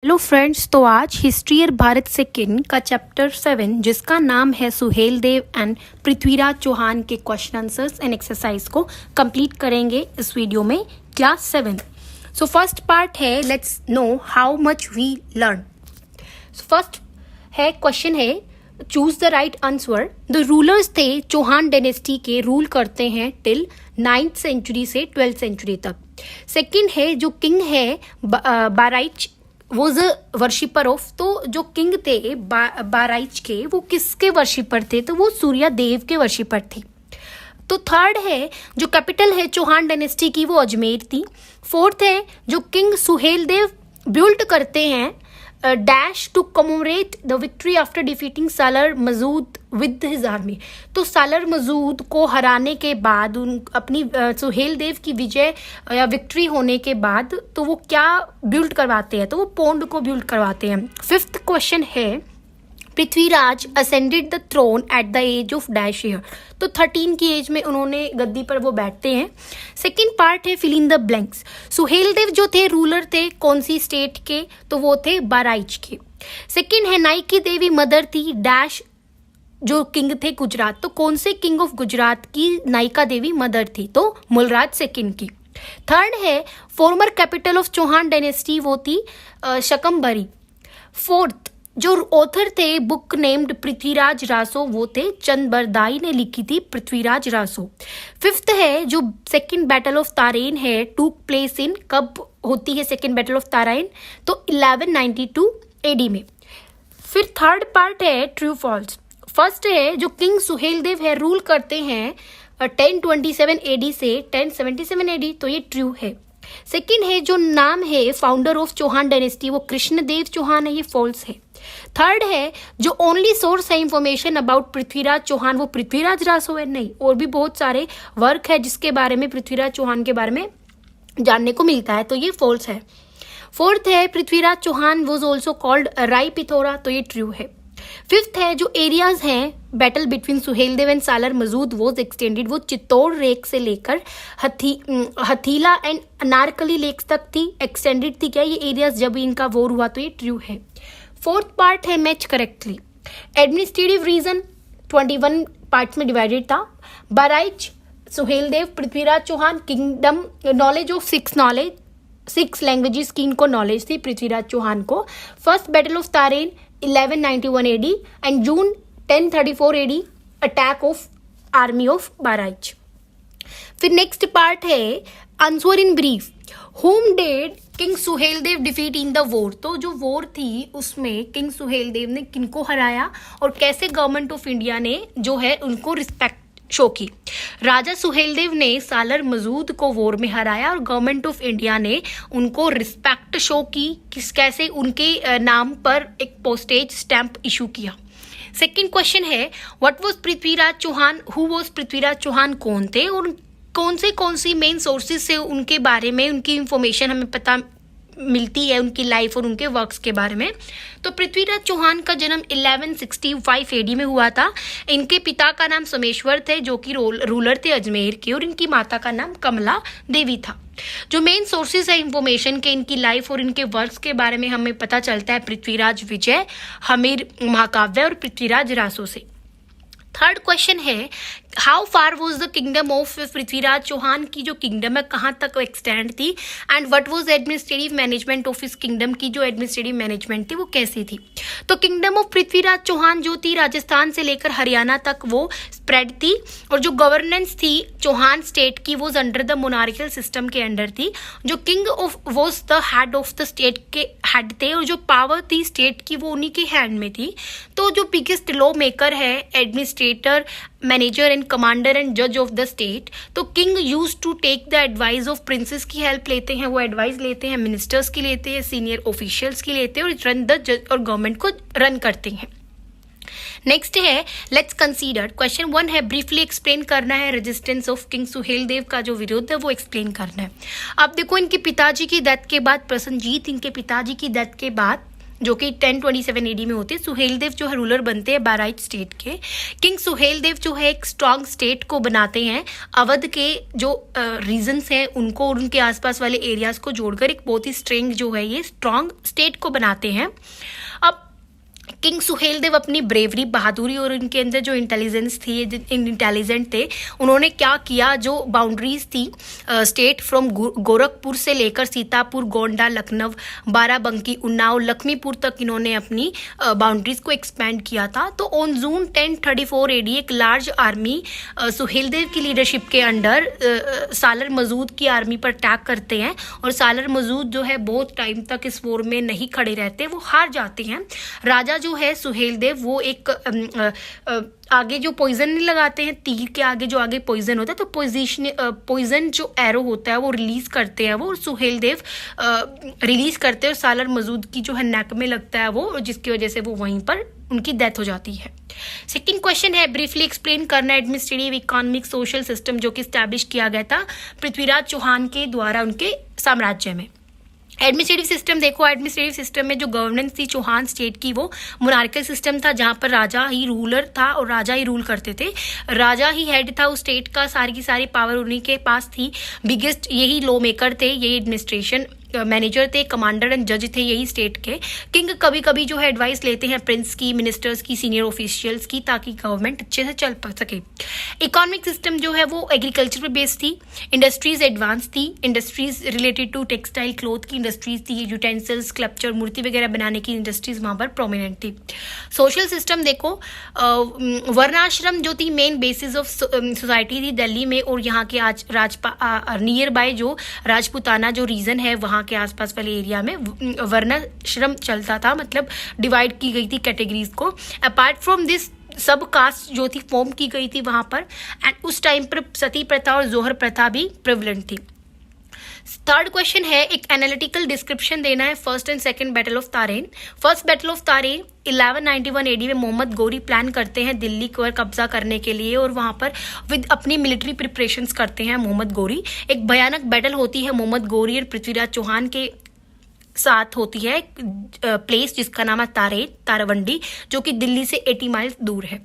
Hello friends, तो आज history और भारत सेकेंड का चैप्टर 7 जिसका नाम है सुहेल देव एंड पृथ्वीराज चौहान के क्वेश्चन आंसर्स एंड एक्सरसाइज को कंप्लीट करेंगे इस वीडियो में क्लास 7। सो फर्स्ट पार्ट है let's know how much we learn. First है क्वेश्चन है choose the right answer. The rulers थे चौहान डायनेस्टी के, रूल करते हैं टिल 9th सेंचुरी से 12th सेंचुरी तक। सेकंड है जो किंग है बाराइच वॉज अ वर्शिपर ऑफ, तो जो किंग थे बाराइच के वो किसके वर्शिपर थे, तो वो सूर्य देव के वर्शिपर थे। तो थर्ड है जो कैपिटल है चौहान डायनेस्टी की वो अजमेर थी। फोर्थ है जो किंग सुहेल देव बिल्ड करते हैं dash to commemorate the victory after defeating Salar Masud with his army. तो सालर मजूद को हराने के बाद उन अपनी सुहेल देव की विजय या विक्ट्री होने के बाद तो वो क्या बिल्ड करवाते हैं, तो वो पोंड को बिल्ड करवाते हैं। फिफ्थ क्वेश्चन है Prithviraj ascended the throne at the age of dash year. तो 13 की एज में उन्होंने गद्दी पर वो बैठते हैं। सेकंड पार्ट है fill in the blanks. Suhel Dev जो थे रूलर थे कौन सी स्टेट के, तो वो थे बाराइच के। सेकंड है नाइकी देवी मदर थी डैश जो किंग थे गुजरात, तो कौन से किंग ऑफ गुजरात की नायिका देवी मदर थी, तो मूलराज सेकंड की। थर्ड है former capital of Chauhan dynasty वो थी शकंबरी। फोर्थ जो ऑथर थे बुक नेम्ड पृथ्वीराज रासो वो थे चंद बरदाई ने लिखी थी पृथ्वीराज रासो। फिफ्थ है जो सेकंड बैटल ऑफ तारेन है टूक प्लेस इन, कब होती है सेकंड बैटल ऑफ ताराइन, तो 1192 एडी में। फिर थर्ड पार्ट है ट्रू फॉल्स। फर्स्ट है जो किंग सुहेल देव है रूल करते हैं 1027 एडी से 1077 एडी, तो ये ट्रू है। सेकंड है जो नाम है फाउंडर ऑफ चौहान डायनेस्टी वो कृष्णदेव चौहान है, ये फॉल्स है। थर्ड है जो ओनली सोर्स है इंफॉर्मेशन अबाउट पृथ्वीराज चौहान वो पृथ्वीराज रासो है, नहीं, और भी बहुत सारे वर्क है जिसके बारे में पृथ्वीराज चौहान के बारे में जानने को मिलता है, तो ये फॉल्स है। फोर्थ है Prithviraj Chauhan was also called Rai Pithora, तो ये ट्रू है। फिफ्थ है जो एरियाज हैं battle between Suhel Dev and Salar Masud was extended, वो चित्तौड़ लेक से लेकर हथीला एंड अनारकली लेक्स तक थी, एक्सटेंडेड थी क्या ये एरियाज जब इनका वॉर हुआ, तो ये ट्रू है। फोर्थ पार्ट है match correctly. Administrative region 21 parts में डिवाइडेड था। Bahraich Suhel Dev Prithviraj Chauhan kingdom knowledge of 6 languages की इनको नॉलेज थी पृथ्वीराज चौहान को। First battle of Tarain 1191 AD and June 1034 AD attack of army of Bahraich. फिर नेक्स्ट पार्ट है answer in brief. Whom did king Suhel Dev defeat in the war, तो जो वॉर थी उसमें किंग सुहेल देव ने किनको हराया और कैसे गवर्नमेंट ऑफ इंडिया ने जो है उनको रिस्पेक्ट शो की। राजा सुहेल देव ने सालर मजूद को वॉर में हराया और गवर्नमेंट ऑफ इंडिया ने उनको रिस्पेक्ट शो की, कैसे उनके नाम पर एक पोस्टेज स्टैंप इशू किया। सेकंड क्वेश्चन है what was Prithviraj Chauhan, who was Prithviraj Chauhan, कौन थे और कौन सी मेन सोर्सेज से उनके बारे में उनकी इंफॉर्मेशन हमें पता मिलती है उनकी लाइफ और उनके वर्क्स के बारे में। तो पृथ्वीराज चौहान का जन्म 1165 एडी में हुआ था। इनके पिता का नाम सोमेश्वर थे जो कि रूलर थे अजमेर के, और इनकी माता का नाम कमला देवी था। जो मेन सोर्सेज है इंफॉर्मेशन के इनकी लाइफ और इनके वर्क्स के बारे में हमें पता चलता है पृथ्वीराज विजय, हमीर महाकाव्य और पृथ्वीराज रासो से। थर्ड क्वेश्चन है how far was the kingdom of Prithviraj Chauhan की जो किंगडम है कहाँ तक एक्सटेंड थी, and what was administrative management of इस किंगडम की जो एडमिनिस्ट्रेटिव मैनेजमेंट थी वो कैसी थी। तो किंगडम ऑफ पृथ्वीराज चौहान जो थी राजस्थान से लेकर हरियाणा तक वो स्प्रेड थी, और जो गवर्नेंस थी चौहान स्टेट की वो अंडर द मोनार्कियल सिस्टम के अंडर थी। जो king of was the head of the state के हेड थे, और जो पावर थी स्टेट की वो उन्हीं के हैंड में थी। तो जो बिगेस्ट लॉ मेकर है administrator manager and commander and जज ऑफ द स्टेट, तो king use to take the advice of princes की हेल्प लेते हैं, वो एडवाइस लेते हैं मिनिस्टर्स की लेते हैं, सीनियर ऑफिशियल्स की लेते हैं और रन द जज और गवर्नमेंट को रन करते हैं। नेक्स्ट है लेट्स कंसीडर। क्वेश्चन 1 है ब्रीफली एक्सप्लेन करना है रेजिस्टेंस ऑफ किंग सुहेल देव का जो विरोध है वो एक्सप्लेन करना है। अब देखो इनके पिताजी की डेथ के बाद प्रसन्नजीत इनके पिताजी की डेथ के बाद जो कि 1027 एडी में होते हैं। सुहेल देव जो है रूलर बनते हैं बाराइट स्टेट के। किंग सुहेल देव जो है एक स्ट्रांग स्टेट को बनाते हैं, अवध के जो रीजन्स हैं उनको और उनके आसपास वाले एरियाज को जोड़कर एक बहुत ही स्ट्रेंग जो है ये स्ट्रांग स्टेट को बनाते हैं। अब किंग सुहेल देव अपनी ब्रेवरी, बहादुरी और उनके अंदर जो इंटेलिजेंस थी, इंटेलिजेंट थे, उन्होंने क्या किया, जो बाउंड्रीज थी स्टेट फ्रॉम गोरखपुर से लेकर सीतापुर, गोंडा, लखनऊ, बाराबंकी, उन्नाव, लक्ष्मीपुर तक इन्होंने अपनी बाउंड्रीज को एक्सपेंड किया था। तो ऑन जून 1034 एडी एक लार्ज आर्मी सुहेल देव की लीडरशिप के अंडर सालर मसूद की आर्मी पर अटैक करते हैं और सालर मसूद जो है बहुत टाइम तक इस वॉर में नहीं खड़े रहते, वो हार जाते हैं। राजा जो है सुहेल देव वो एक आगे जो पॉइजन नहीं लगाते हैं, तीर के आगे जो आगे पॉइजन होता है, तो पॉइजन जो एरो होता है वो रिलीज करते हैं, वो सुहेल देव रिलीज करते हैं और सालर मसूद की जो है नेक में लगता है वो, जिसकी वजह से वो वहीं पर उनकी डेथ हो जाती है। सेकंड क्वेश्चन है, ब्रीफली एक्सप्लेन करना एडमिनिस्ट्रेटिव इकोनॉमिक सोशल सिस्टम जो कि स्टैब्लिश किया गया था पृथ्वीराज चौहान के द्वारा उनके साम्राज्य में। एडमिनिस्ट्रेटिव सिस्टम देखो, एडमिनिस्ट्रेटिव सिस्टम में जो गवर्नेंस थी चौहान स्टेट की वो मोनार्कल सिस्टम था, जहाँ पर राजा ही रूलर था और राजा ही रूल करते थे, राजा ही हेड था उस स्टेट का, सारी की सारी पावर उन्हीं के पास थी, बिगेस्ट यही लॉ मेकर थे, यही एडमिनिस्ट्रेशन मैनेजर थे, कमांडर एंड जज थे यही स्टेट के। किंग कभी कभी जो है एडवाइस लेते हैं प्रिंस की, मिनिस्टर्स की, सीनियर ऑफिशियल्स की, ताकि गवर्नमेंट अच्छे से चल सके। इकोनॉमिक सिस्टम जो है वो एग्रीकल्चर पर बेस्ड थी, इंडस्ट्रीज एडवांस थी, industries related to textile cloth की इंडस्ट्रीज थी, यूटेंसिल्स, स्कल्पचर, मूर्ति वगैरह बनाने की इंडस्ट्रीज वहाँ पर प्रोमिनेंट थी। सोशल सिस्टम देखो, वर्णाश्रम जो थी मेन बेसिस ऑफ सोसाइटी थी दिल्ली में, और यहाँ के आज नियर बाय जो राजपुताना जो रीजन है वहाँ के आसपास वाले एरिया में वर्णाश्रम चलता था, मतलब डिवाइड की गई थी कैटेगरीज को। अपार्ट फ्रॉम दिस सब कास्ट जो थी फॉर्म की गई थी वहाँ पर, एंड उस टाइम पर सती प्रथा और जोहर प्रथा भी प्रिवलेंट थी। थर्ड क्वेश्चन है, एक एनालिटिकल डिस्क्रिप्शन देना है first and second battle of Tarain. First battle of Tarain 1191 AD में मोहम्मद गौरी प्लान करते हैं दिल्ली पर कब्जा करने के लिए, और वहां पर विद अपनी मिलिट्री प्रिपरेशंस करते हैं मोहम्मद गौरी। एक भयानक बैटल होती है मोहम्मद गौरी और पृथ्वीराज चौहान के साथ होती है प्लेस जिसका नाम है तारावंडी, जो कि दिल्ली से 80 माइल दूर है।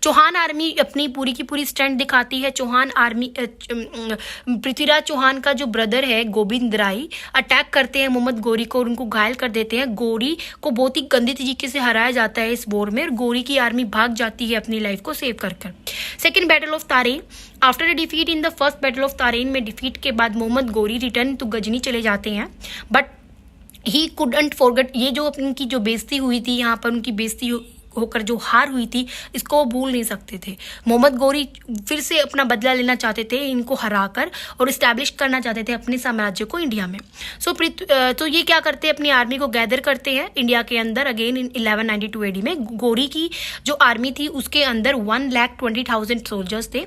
चौहान आर्मी अपनी पूरी की पूरी स्ट्रेंथ दिखाती है। चौहान आर्मी पृथ्वीराज चौहान का जो ब्रदर है गोविंद राय अटैक करते हैं मोहम्मद गौरी को और उनको घायल कर देते हैं। गौरी को बहुत ही गंदी तरीके से हराया जाता है इस वॉर में, और गौरी की आर्मी भाग जाती है अपनी लाइफ को सेव कर कर। Second battle of Tarain, after a defeat in the first battle of Tarain में डिफीट के बाद मोहम्मद गौरी रिटर्न टू गजनी चले जाते हैं, बट ही कुडंट फॉरगेट, ये जो उनकी जो बेइज्जती हुई थी, यहाँ पर उनकी बेइज्जती होकर जो हार हुई थी, इसको वो भूल नहीं सकते थे। मोहम्मद गौरी फिर से अपना बदला लेना चाहते थे इनको हराकर, और इस्टेब्लिश करना चाहते थे अपने साम्राज्य को इंडिया में। तो ये क्या करते हैं, अपनी आर्मी को गैदर करते हैं इंडिया के अंदर अगेन इन 1192 एडी में। गौरी की जो आर्मी थी उसके अंदर 1,20,000 सोल्जर्स थे।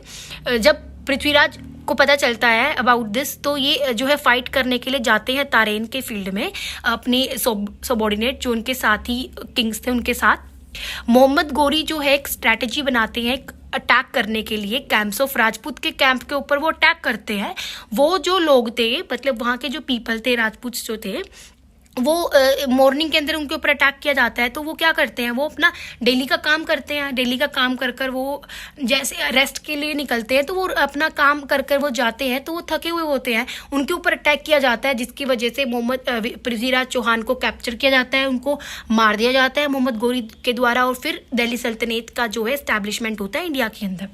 जब पृथ्वीराज को पता चलता है अबाउट दिस, तो ये जो है फाइट करने के लिए जाते हैं तारेन के फील्ड में अपने सबॉर्डिनेट जो उनके साथी किंग्स थे उनके साथ। मोहम्मद गौरी जो है एक स्ट्रैटेजी बनाते हैं अटैक करने के लिए कैंप्स ऑफ राजपूत के कैंप के ऊपर वो अटैक करते हैं। वो जो लोग थे, मतलब वहाँ के जो पीपल थे, राजपूत जो थे, वो मॉर्निंग के अंदर उनके ऊपर अटैक किया जाता है, तो वो क्या करते हैं, वो अपना डेली का काम करते हैं। डेली का काम कर कर वो जैसे रेस्ट के लिए निकलते हैं, तो वो अपना काम कर कर वो जाते हैं, तो वो थके हुए होते हैं, उनके ऊपर अटैक किया जाता है, जिसकी वजह से पृथ्वीराज चौहान को कैप्चर किया जाता है, उनको मार दिया जाता है मोहम्मद गौरी के द्वारा, और फिर दिल्ली सल्तनत का जो है एस्टैब्लिशमेंट होता है इंडिया के अंदर।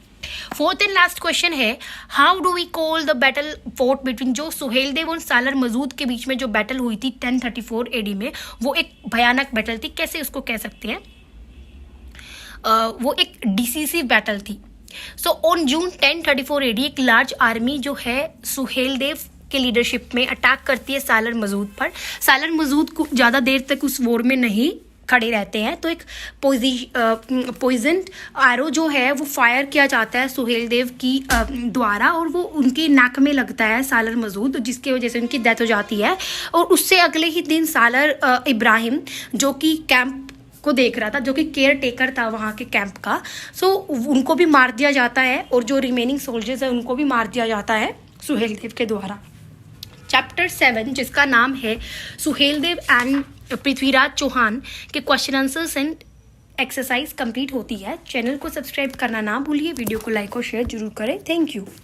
फोर्थ एंड लास्ट क्वेश्चन है, how do we call the battle fought between, जो सुहेल देव और सालर मसूद के बीच में जो बैटल हुई थी 1034 एडी में, वो एक भयानक बैटल थी, कैसे उसको कह सकते हैं, वो एक डिसीसिव बैटल थी। सो ऑन जून 1034 एडी एक लार्ज आर्मी जो है सुहेल देव के लीडरशिप में अटैक करती है सालर मसूद पर। सालर मसूद को ज़्यादा देर तक उस वॉर में नहीं खड़े रहते हैं, तो एक पॉइजन एरो जो है वो फायर किया जाता है सुहेल देव की द्वारा, और वो उनके नाक में लगता है सालर मसूद, जिसकी वजह से उनकी डेथ हो जाती है। और उससे अगले ही दिन सालर इब्राहिम जो कि कैंप को देख रहा था, जो कि केयर टेकर था वहाँ के कैंप का, सो उनको भी मार दिया जाता है, और जो रिमेनिंग सोल्जर्स है उनको भी मार दिया जाता है सुहेल देव के द्वारा। चैप्टर 7 जिसका नाम है सुहेल देव एंड पृथ्वीराज चौहान के question answers and exercise complete होती है। चैनल को सब्सक्राइब करना ना भूलिए, वीडियो को लाइक और शेयर जरूर करें। Thank you.